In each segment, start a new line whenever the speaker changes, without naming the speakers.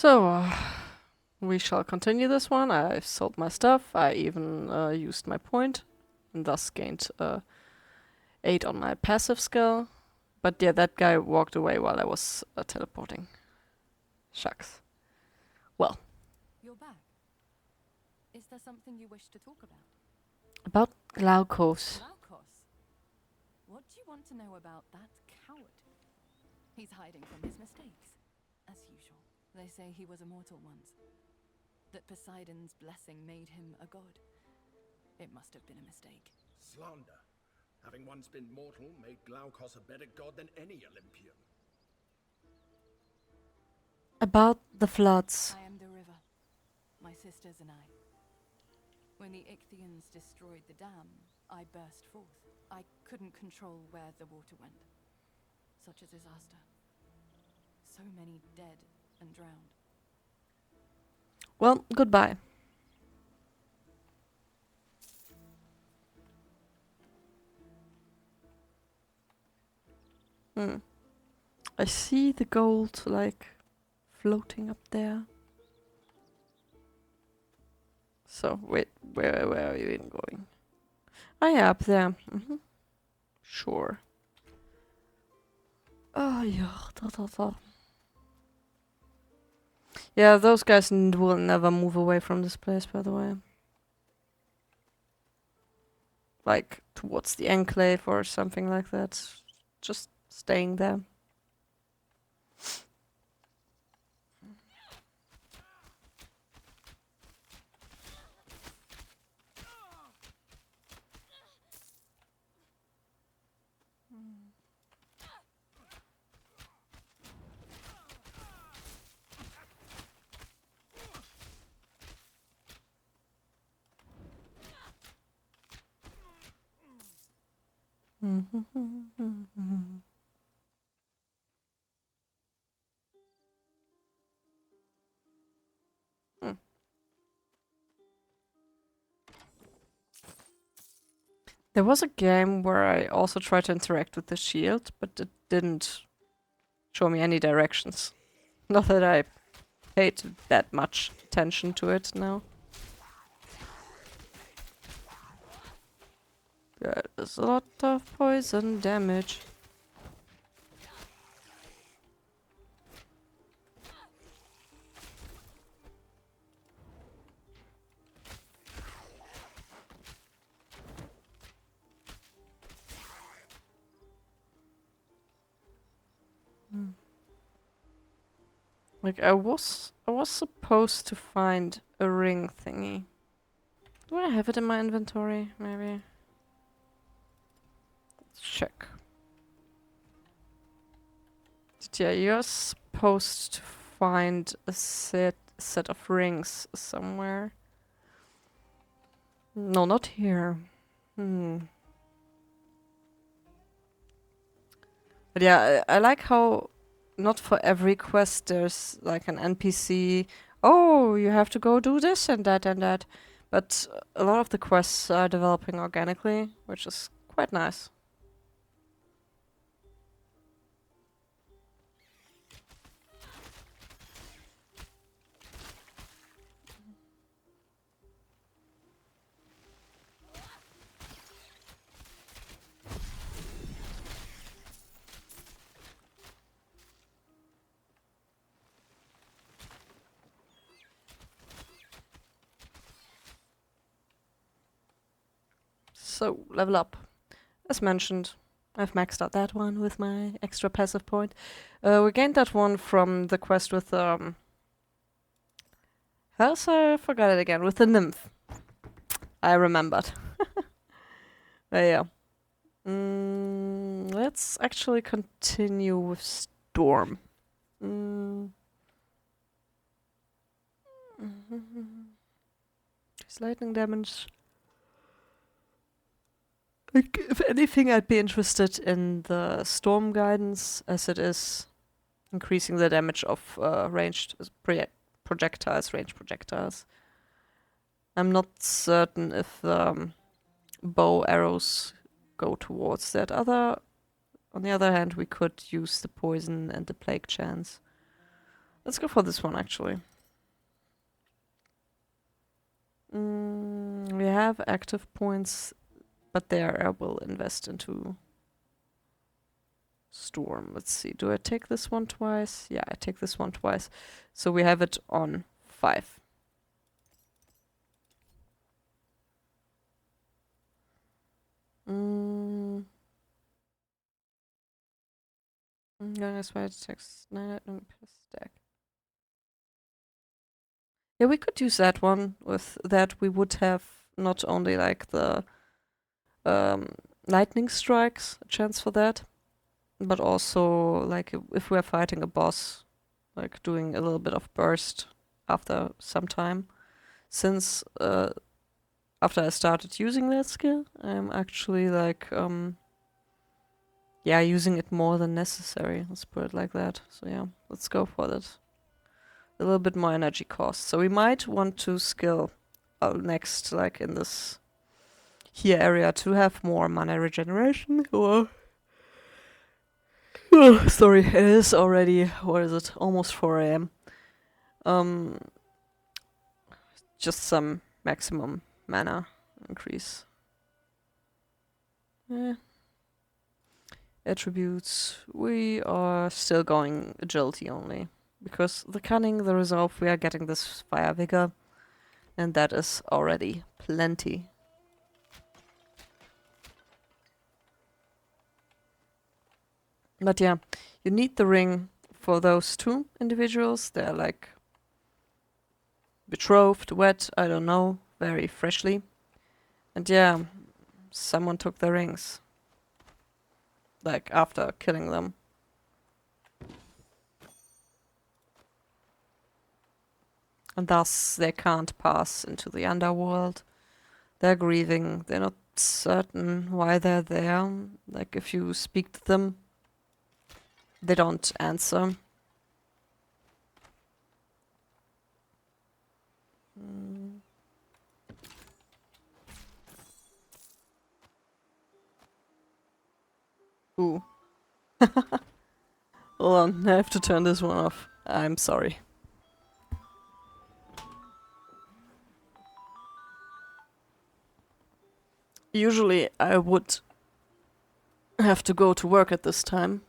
So, we shall continue this one. I sold my stuff. I even used my point, and thus gained 8 on my passive skill. But yeah, that guy walked away while I was teleporting. Shucks. Well,
You're back. Is there something you wish to talk about?
about Glaukos.
Glaukos? What do you want to know about that coward? He's hiding from his mistakes, as usual. They say he was immortal once. That Poseidon's blessing made him a god. It must have been a mistake.
Slander. Having once been mortal made Glaukos a better god than any Olympian.
About the floods.
I am the river, my sisters and I. When the Ichthyans destroyed the dam, I burst forth. I couldn't control where the water went. Such a disaster. So many dead and drowned.
Well, goodbye. I see the gold, like, floating up there. So, wait, where are you even going? Oh yeah, up there. Sure. Oh yeah, Yeah, those guys will never move away from this place, by the way. Like, towards the enclave or something like that. Just staying there. There was a game where I also tried to interact with the shield, but it didn't show me any directions. Not that I paid that much attention to it now. That is a lot of poison damage. Like I was supposed to find a ring thingy. Do I have it in my inventory? Maybe. Let's check. Yeah, you're supposed to find a set of rings somewhere. No, not here. But yeah, I like how not for every quest there's like an NPC. Oh, you have to go do this and that and that. But a lot of the quests are developing organically, which is quite nice. So, level up. As mentioned, I've maxed out that one with my extra passive point. We gained that one from the quest with, I forgot it again, with the nymph. I remembered. Yeah. Let's actually continue with Storm. Just lightning damage. Like, if anything, I'd be interested in the Storm guidance, as it is increasing the damage of ranged projectiles. I'm not certain if bow arrows go towards that. On the other hand, we could use the poison and the plague chance. Let's go for this one, actually. We have active points, but there I will invest into Storm. Let's see. Do I take this one twice? Yeah, I take this one twice. So we have it on 5. Guys, why text 9 stack. Yeah, we could use that one. With that, we would have not only like the lightning strikes, a chance for that, but also like if we're fighting a boss, like doing a little bit of burst after some time. Since after I started using that skill, I'm actually like yeah, using it more than necessary. Let's put it like that. So yeah, let's go for that. A little bit more energy cost. So we might want to skill next, like in this here area, to have more mana regeneration. Or oh, sorry, it is already, what is it? Almost 4 a.m. Just some maximum mana increase. Attributes. We are still going agility only. Because the cunning, the resolve, we are getting this fire vigor. And that is already plenty. But yeah, you need the ring for those 2 individuals. They're like betrothed, wed, I don't know, very freshly. And yeah, someone took the rings. Like after killing them. And thus they can't pass into the underworld. They're grieving. They're not certain why they're there. Like if you speak to them, they don't answer. Ooh. Hold on, I have to turn this one off. I'm sorry. Usually I would have to go to work at this time.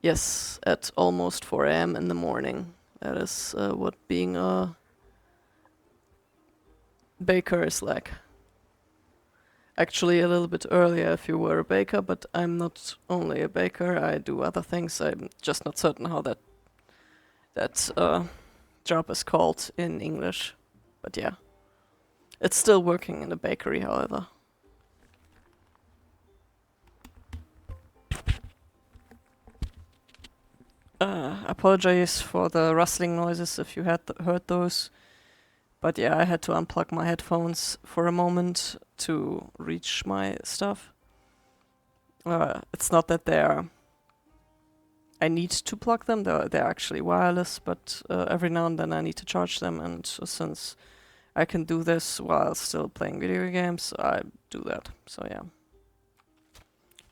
Yes, at almost 4 a.m. in the morning. That is what being a baker is like. Actually, a little bit earlier if you were a baker, but I'm not only a baker, I do other things. I'm just not certain how that job is called in English. But yeah. It's still working in a bakery, however. Apologize for the rustling noises if you had heard those. But yeah, I had to unplug my headphones for a moment to reach my stuff. It's not that I need to plug them, they're actually wireless, but every now and then I need to charge them, and since I can do this while still playing video games, I do that, so yeah.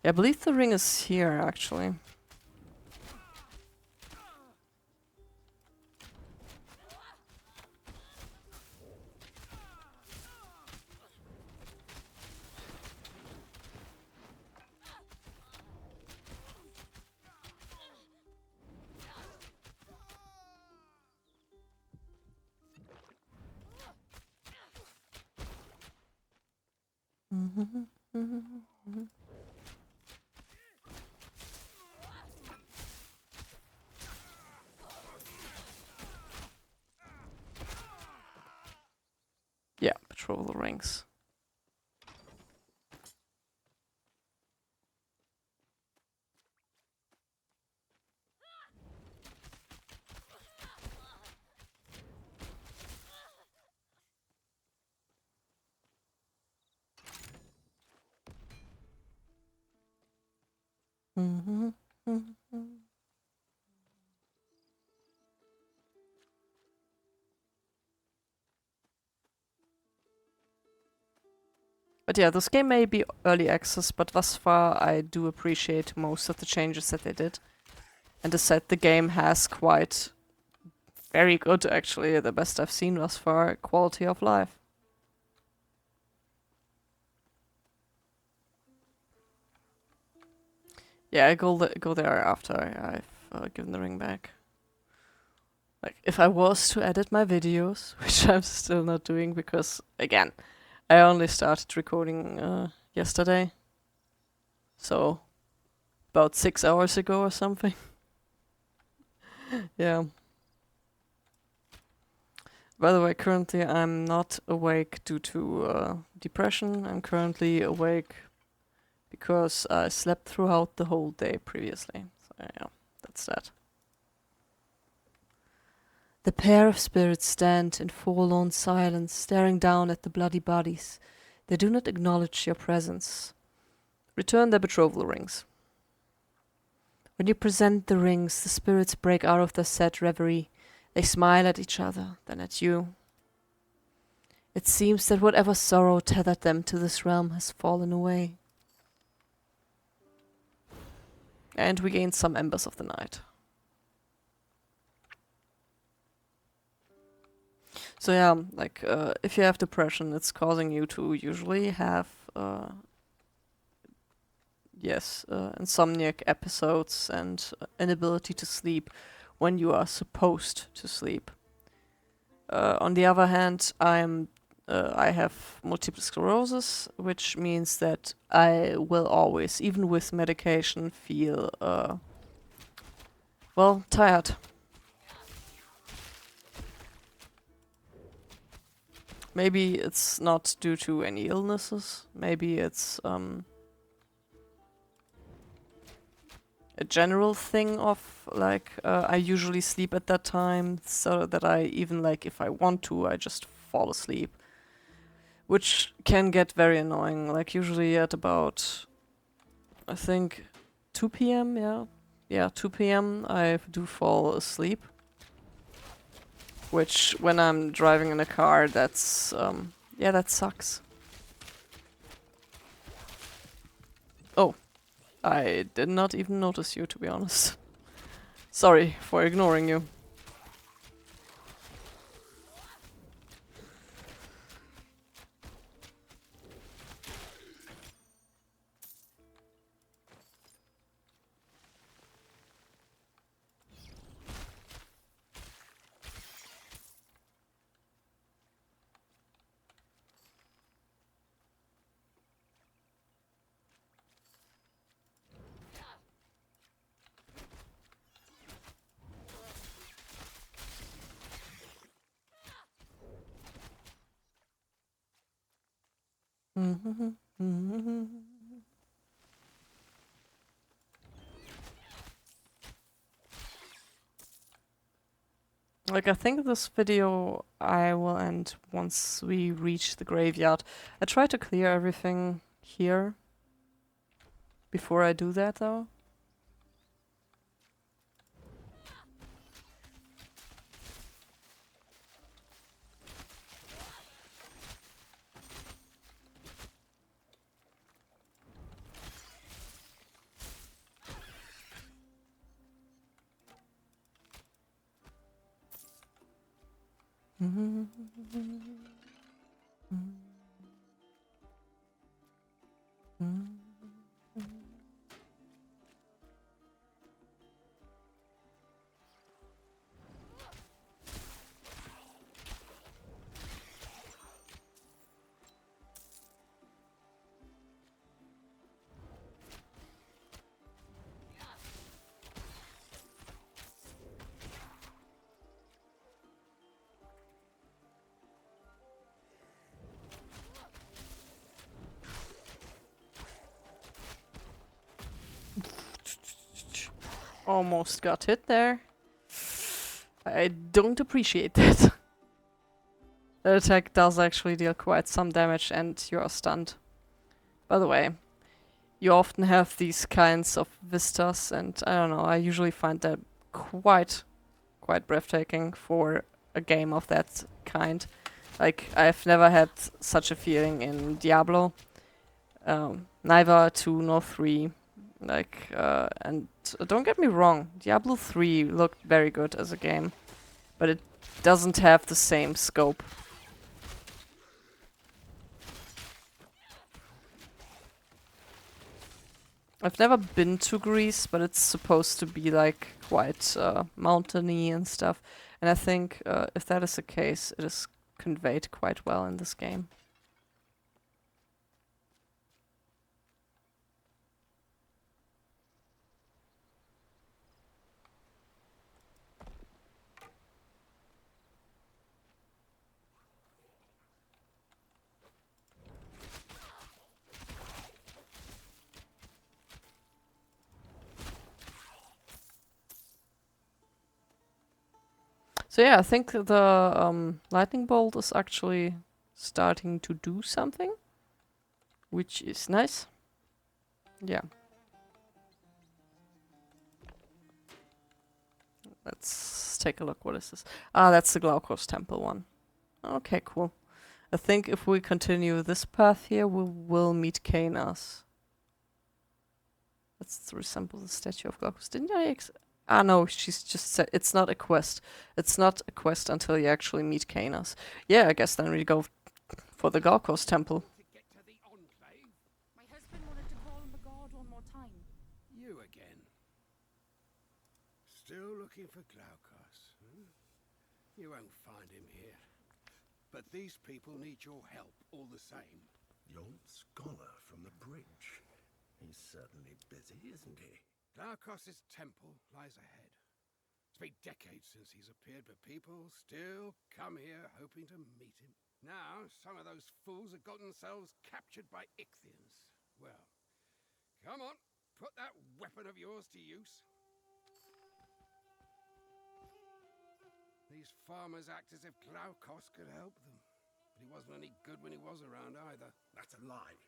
I believe the ring is here, actually. Yeah, patrol the rings. But yeah, this game may be early access, but thus far I do appreciate most of the changes that they did. And as said, the game has quite very good, actually. The best I've seen thus far. Quality of life. Yeah, I go there after I've given the ring back. Like, if I was to edit my videos, which I'm still not doing because, again, I only started recording yesterday. So, about 6 hours ago or something. Yeah. By the way, currently I'm not awake due to depression. I'm currently awake because I slept throughout the whole day previously. So yeah, that's that. The pair of spirits stand in forlorn silence, staring down at the bloody bodies. They do not acknowledge your presence. Return their betrothal rings. When you present the rings, the spirits break out of their sad reverie. They smile at each other, then at you. It seems that whatever sorrow tethered them to this realm has fallen away. And we gained some embers of the night. So yeah, like, if you have depression, it's causing you to usually have, insomniac episodes and inability to sleep when you are supposed to sleep. On the other hand, I have multiple sclerosis, which means that I will always, even with medication, feel, tired. Maybe it's not due to any illnesses. Maybe it's a general thing of like I usually sleep at that time, so that I even like if I want to, I just fall asleep, which can get very annoying. Like usually at about I think 2 p.m. Yeah, 2 p.m. I do fall asleep. Which, when I'm driving in a car, that's, that sucks. Oh, I did not even notice you, to be honest. Sorry for ignoring you. Like, I think this video I will end once we reach the graveyard. I try to clear everything here before I do that, though. Almost got hit there. I don't appreciate that. That attack does actually deal quite some damage and you are stunned. By the way, you often have these kinds of vistas and I don't know, I usually find that quite breathtaking for a game of that kind. Like, I've never had such a feeling in Diablo. Neither 2 nor 3. Like, and don't get me wrong, Diablo 3 looked very good as a game. but it doesn't have the same scope. I've never been to Greece, but it's supposed to be like quite mountainy and stuff. And I think if that is the case, it is conveyed quite well in this game. So yeah, I think the lightning bolt is actually starting to do something, which is nice. Yeah. Let's take a look. What is this? Ah, that's the Glaukos temple one. Okay, cool. I think if we continue this path here, we will meet Canas. Let's resemble the statue of Glaukos. Didn't I no, she's just said it's not a quest. It's not a quest until you actually meet Canas. Yeah, I guess then we go for the Glaukos temple.
To get to the enclave?
My husband wanted to call on the god one more time.
You again. Still looking for Glaukos, hmm? You won't find him here. But these people need your help all the same. The old scholar from the bridge. He's certainly busy, isn't he? Glaukos' temple lies ahead. It's been decades since he's appeared, but people still come here hoping to meet him. Now, some of those fools have got themselves captured by Ichthians. Well, come on, put that weapon of yours to use. These farmers act as if Glaukos could help them. But he wasn't any good when he was around either. That's a lie.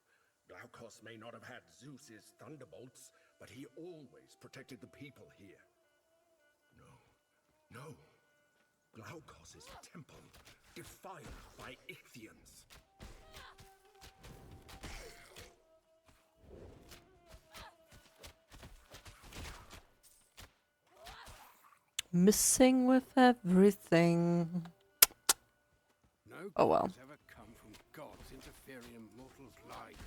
Glaukos may not have had Zeus's thunderbolts, but he always protected the people here. No. Glaukos' temple, defiled by Ichthians.
Missing with everything.
No
Oh well.
good has ever come from gods interfering in mortals' lives.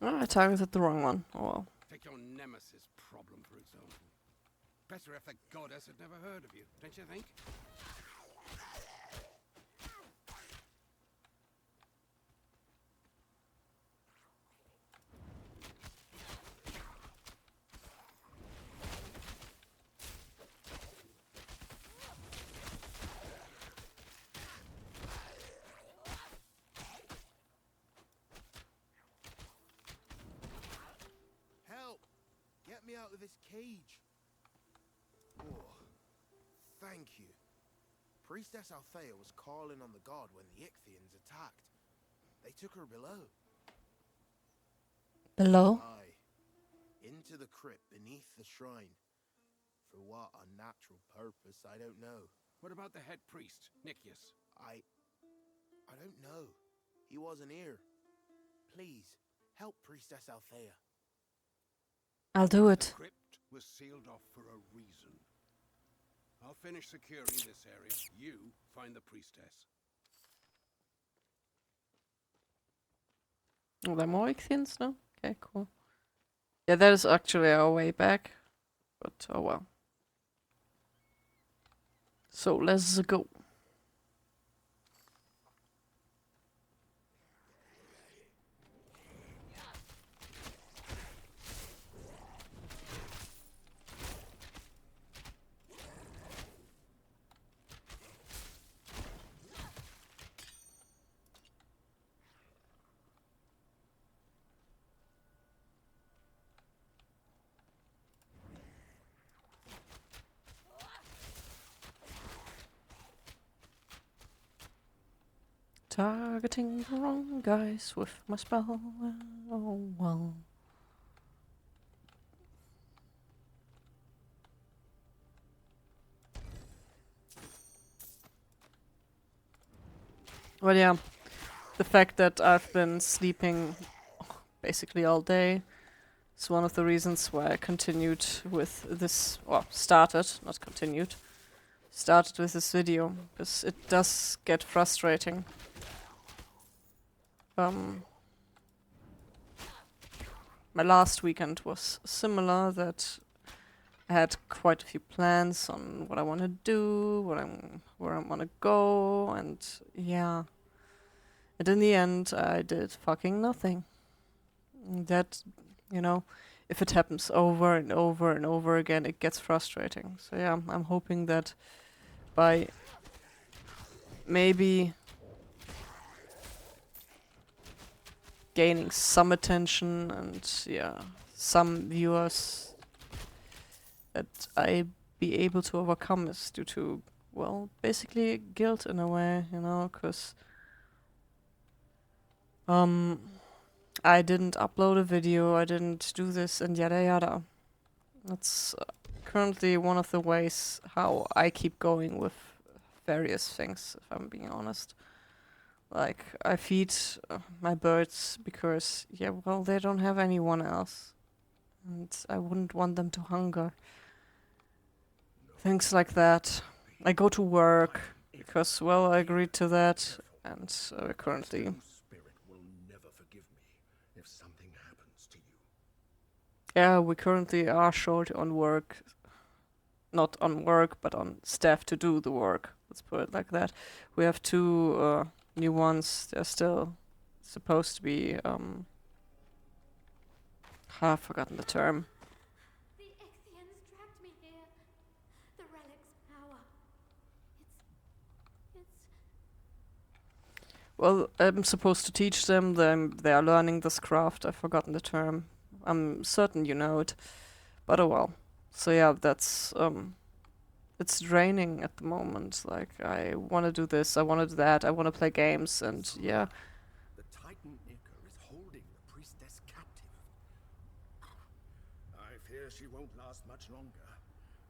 Oh, I targeted the wrong one. Oh well.
Take your nemesis problem, for example. Better if the goddess had never heard of you, don't you think?
Help! Get me out of this cage. Oh, thank you. Priestess Althea was calling on the god when the Ichthians attacked. They took her below.
Below?
Aye. Into the crypt beneath the shrine. For what unnatural purpose, I don't know.
What about the head priest, Nicias?
I don't know. He wasn't here. Please, help Priestess Althea.
I'll do it.
The crypt was sealed off for a reason. I'll finish securing this area. You find the priestess.
Are there more Ichthians? No? Okay, cool. Yeah, that is actually our way back. But oh well. So let's go. Targeting the wrong guys with my spell. Oh well. Well, yeah, the fact that I've been sleeping basically all day is one of the reasons why I continued with this, or started, not continued, started with this video, because it does get frustrating. My last weekend was similar, that I had quite a few plans on what I want to do, where I want to go, and yeah. And in the end, I did fucking nothing. That, you know, if it happens over and over and over again, it gets frustrating. So yeah, I'm hoping that by maybe gaining some attention and yeah, some viewers, that I be able to overcome this due to, well, basically guilt in a way, you know, because I didn't upload a video, I didn't do this, and yada yada. That's currently one of the ways how I keep going with various things, if I'm being honest. Like, I feed my birds because, yeah, well, they don't have anyone else. And I wouldn't want them to hunger. Things like that. I go to work because, well, I agreed to that. And currently,
Spirit will never forgive me if something happens to you.
yeah, we currently are short on work. Not on work, but on staff to do the work. Let's put it like that. We have two new ones. They're still supposed to be, I've forgotten the term.
The Ichthyans trapped me here. The relic's power. It's...
Well, I'm supposed to teach them. They are learning this craft. I've forgotten the term. I'm certain you know it. But oh well. So yeah, that's, it's draining at the moment. Like, I want to do this, I want to do that, I want to play games, and yeah.
The Titan Ichor is holding the priestess captive. I fear she won't last much longer.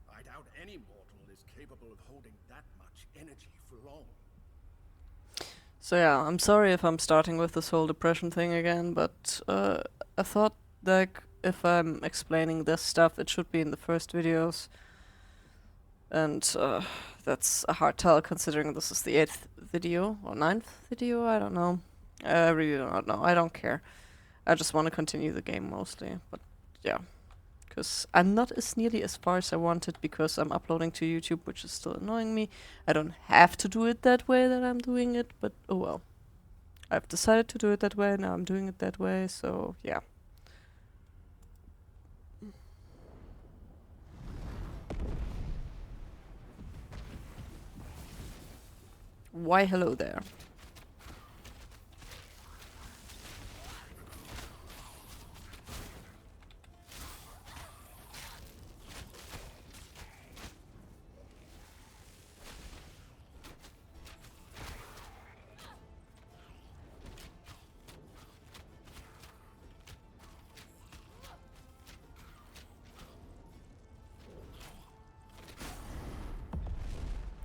I doubt any mortal is capable of holding that much energy for long.
So yeah, I'm sorry if I'm starting with this whole depression thing again, but I thought, like, if I'm explaining this stuff, it should be in the first videos. And that's a hard tell considering this is the 8th video, or 9th video, I don't know. I really do not know, I don't care. I just want to continue the game mostly, but yeah. Because I'm not as nearly as far as I wanted because I'm uploading to YouTube, which is still annoying me. I don't have to do it that way that I'm doing it, but oh well. I've decided to do it that way, now I'm doing it that way, so yeah. Why hello there.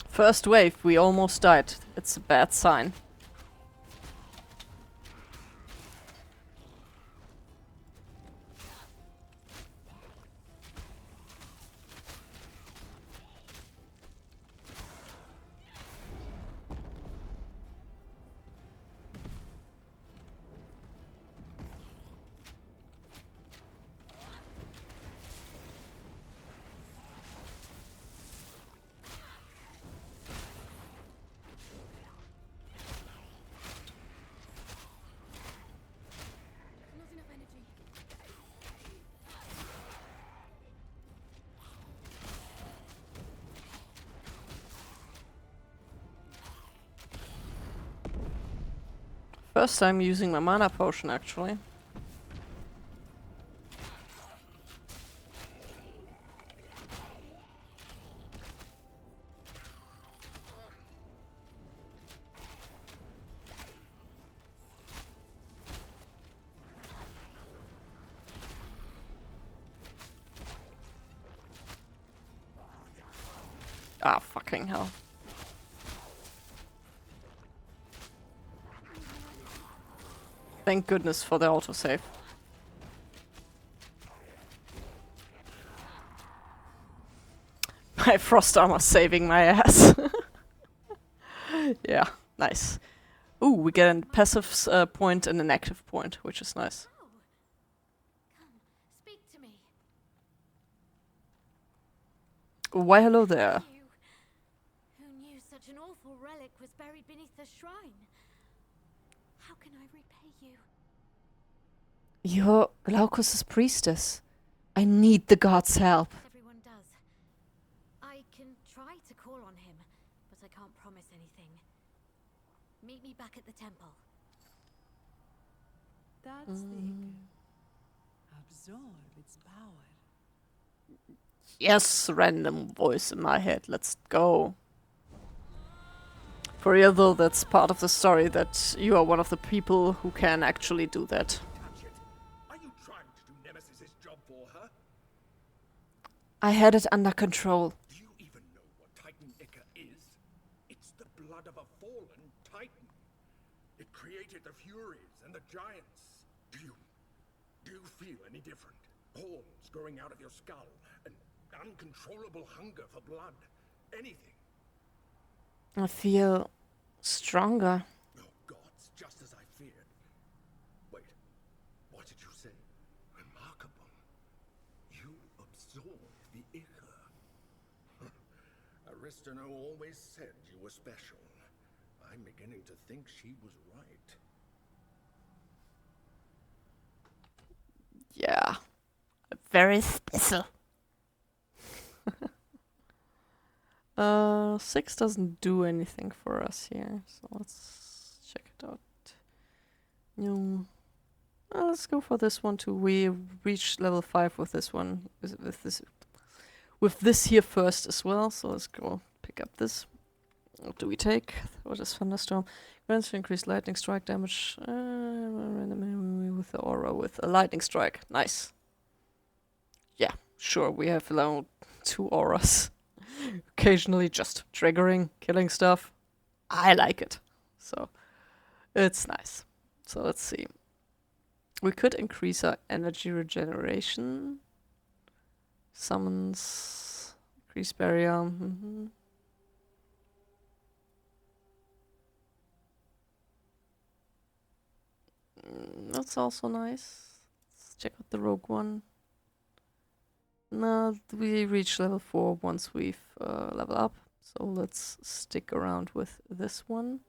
First wave, we almost died. It's a bad sign.
Not enough energy.
First time using my mana potion, actually. Ah, fucking hell. Thank goodness for the autosave. My frost armor saving my ass. Yeah, nice. Ooh, we get a passive point and an active point, which is nice.
Oh. Come, speak to me.
Why hello there.
Who knew such an awful relic was buried beneath the shrine? How can I repay you?
You're Glaukos' priestess. I need the gods' help.
Everyone does. I can try to call on him, but I can't promise anything. Meet me back at the temple.
That's the ichor. Absorb its power.
Yes, random voice in my head. Let's go. For real though, that's part of the story, that you are one of the people who can actually do that.
Touch it. Are you trying to do Nemesis's job for her?
I had it under control.
Do you even know what Titan Ica is? It's the blood of a fallen Titan. It created the Furies and the Giants. Do you feel any different? Horns growing out of your skull, an uncontrollable hunger for blood, anything.
I feel stronger.
Oh gods, just as I feared. Wait, what did you say? Remarkable. You absorbed the Ichor. Aristino always said you were special. I'm beginning to think she was right.
Yeah. Very special. 6 doesn't do anything for us here, so let's check it out. No. Let's go for this one too. We reached level 5 with this one, with this here first as well. So let's go pick up this. What do we take? What is thunderstorm? Grants to increase lightning strike damage with the aura with a lightning strike. Nice. Yeah, sure. We have now 2 auras. Occasionally just triggering, killing stuff. I like it. So it's nice. So let's see. We could increase our energy regeneration. Summons. Increase barrier. That's also nice. Let's check out the rogue one. No, we reach level 4 once we've level up. So let's stick around with this one.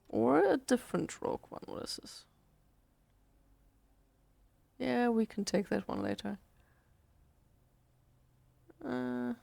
Or a different rogue one. What is this? Yeah, we can take that one later. Oh.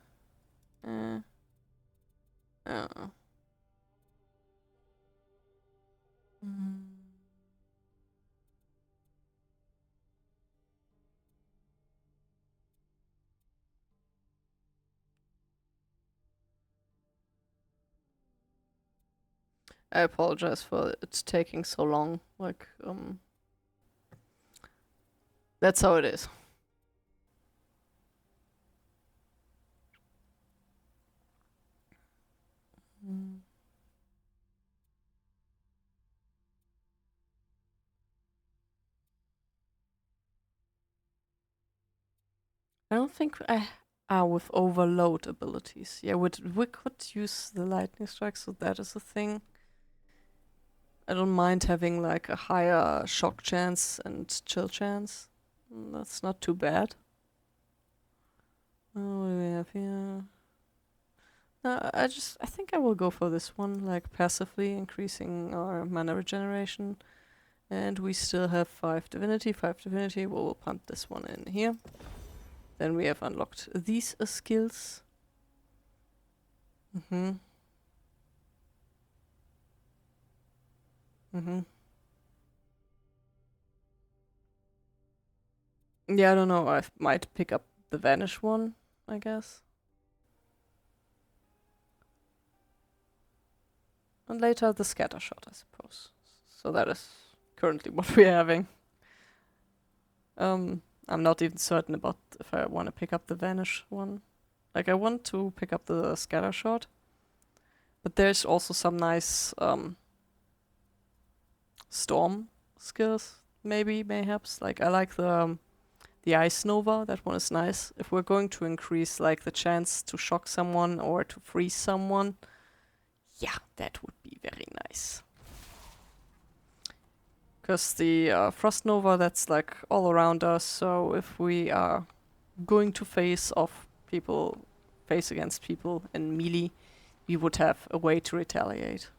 I apologize for it taking so long. Like, that's how it is. I don't think I are with overload abilities. Yeah, we could use the lightning strike, so that is a thing. I don't mind having like a higher shock chance and chill chance. That's not too bad. What do we have here? I think I will go for this one, like passively increasing our mana regeneration. And we still have 5 divinity. We'll pump this one in here. Then we have unlocked these skills. Yeah, I don't know. I might pick up the vanish one, I guess. And later the scatter shot, I suppose. So that is currently what we're having. I'm not even certain about if I want to pick up the vanish one. Like, I want to pick up the scatter shot. But there's also some nice storm skills, maybe, mayhaps. Like, I like the Ice Nova, that one is nice. If we're going to increase, like, the chance to shock someone or to freeze someone, yeah, that would be very nice. Because the Frost Nova, that's, like, all around us, so if we are going to face against people in melee, we would have a way to retaliate.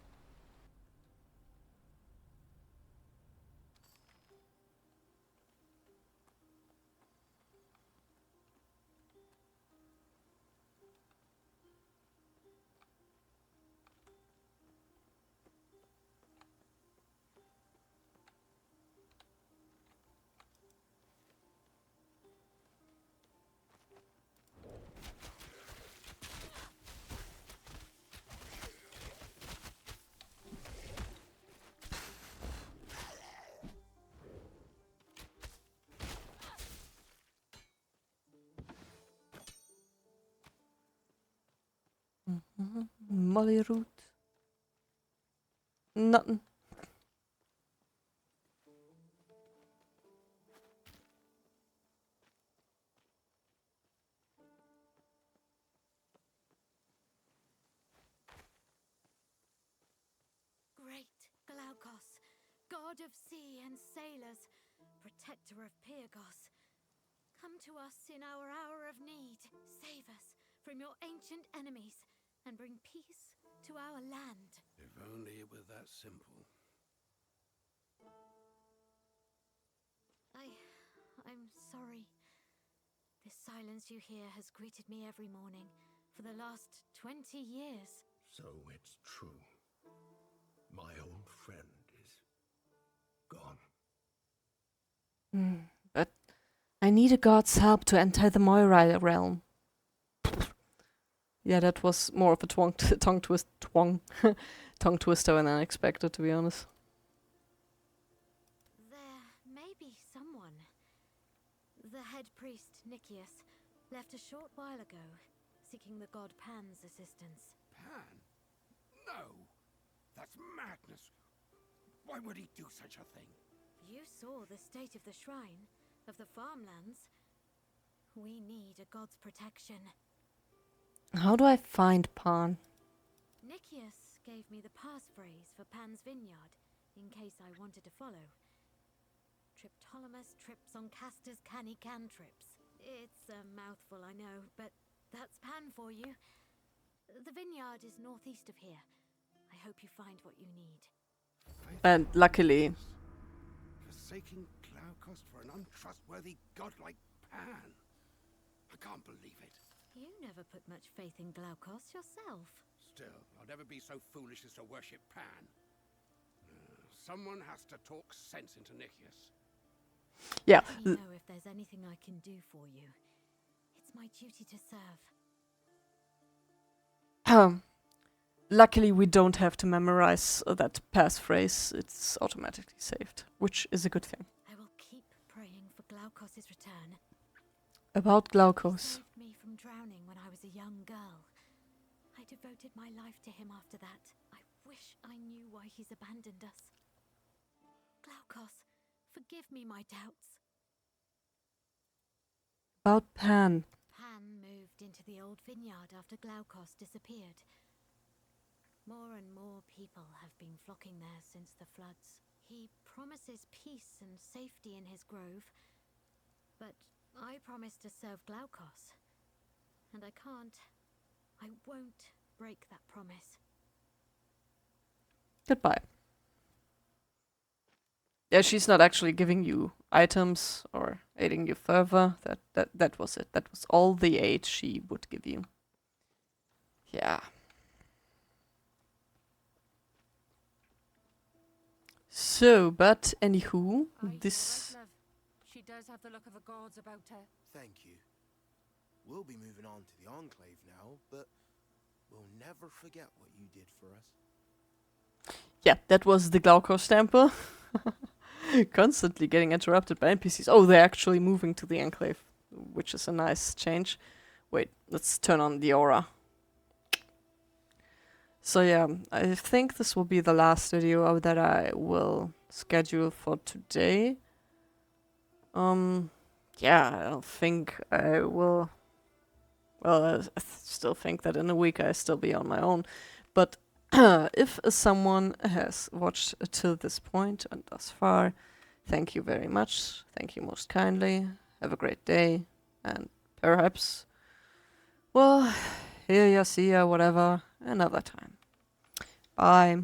Molly root. Nothing.
Great Glaukos, god of sea and sailors, protector of Pyrgos, come to us in our hour of need. Save us from your ancient enemies and bring peace to our land.
If only it were that simple.
I'm sorry. This silence you hear has greeted me every morning for the last 20 years.
So it's true. My old friend is gone.
But I need a god's help to enter the Moira realm. Yeah, that was more of a tongue twister than I expected, to be honest.
There may be someone. The head priest, Nicias, left a short while ago, seeking the god Pan's assistance.
Pan? No! That's madness! Why would he do such a thing?
You saw the state of the shrine, of the farmlands. We need a god's protection.
How do I find Pan?
Nicias gave me the passphrase for Pan's vineyard, in case I wanted to follow. Triptolemus trips on Castor's canny cantrips. It's a mouthful, I know, but that's Pan for you. The vineyard is northeast of here. I hope you find what you need.
And luckily,
Forsaking Glaukos for an untrustworthy god like Pan. I can't believe it.
You never put much faith in Glaukos yourself.
Still, I'll never be so foolish as to worship Pan. Someone has to talk sense into Nicias.
yeah.
Let me know if there's anything I can do for you. It's my duty to serve.
Luckily, we don't have to memorize that passphrase. It's automatically saved, which is a good thing.
I will keep praying for Glaukos' return.
About
He
Glaukos.
saved me from drowning when I was a young girl. I devoted my life to him after that. I wish I knew why he's abandoned us. Glaukos, forgive me my doubts.
About Pan.
Pan moved into the old vineyard after Glaukos disappeared. More and more people have been flocking there since the floods. He promises peace and safety in his grove, but I promised to serve Glaukos, and I won't break that promise.
Goodbye. Yeah, she's not actually giving you items or aiding you further. That was it. That was all the aid she would give you. Yeah. So, but anywho, this.
She does have the look of a god's about her.
Thank you. We'll be moving on to the Enclave now, but we'll never forget what you did for us.
Yeah, that was the Glaukos temple. Constantly getting interrupted by NPCs. Oh, they're actually moving to the Enclave, which is a nice change. Wait, let's turn on the aura. So yeah, I think this will be the last video that I will schedule for today. Yeah, I don't think I will. Well, I still think that in a week I still be on my own. But if someone has watched till this point and thus far, thank you very much. Thank you most kindly. Have a great day, and perhaps, well, hear ya, see ya, whatever, another time. Bye.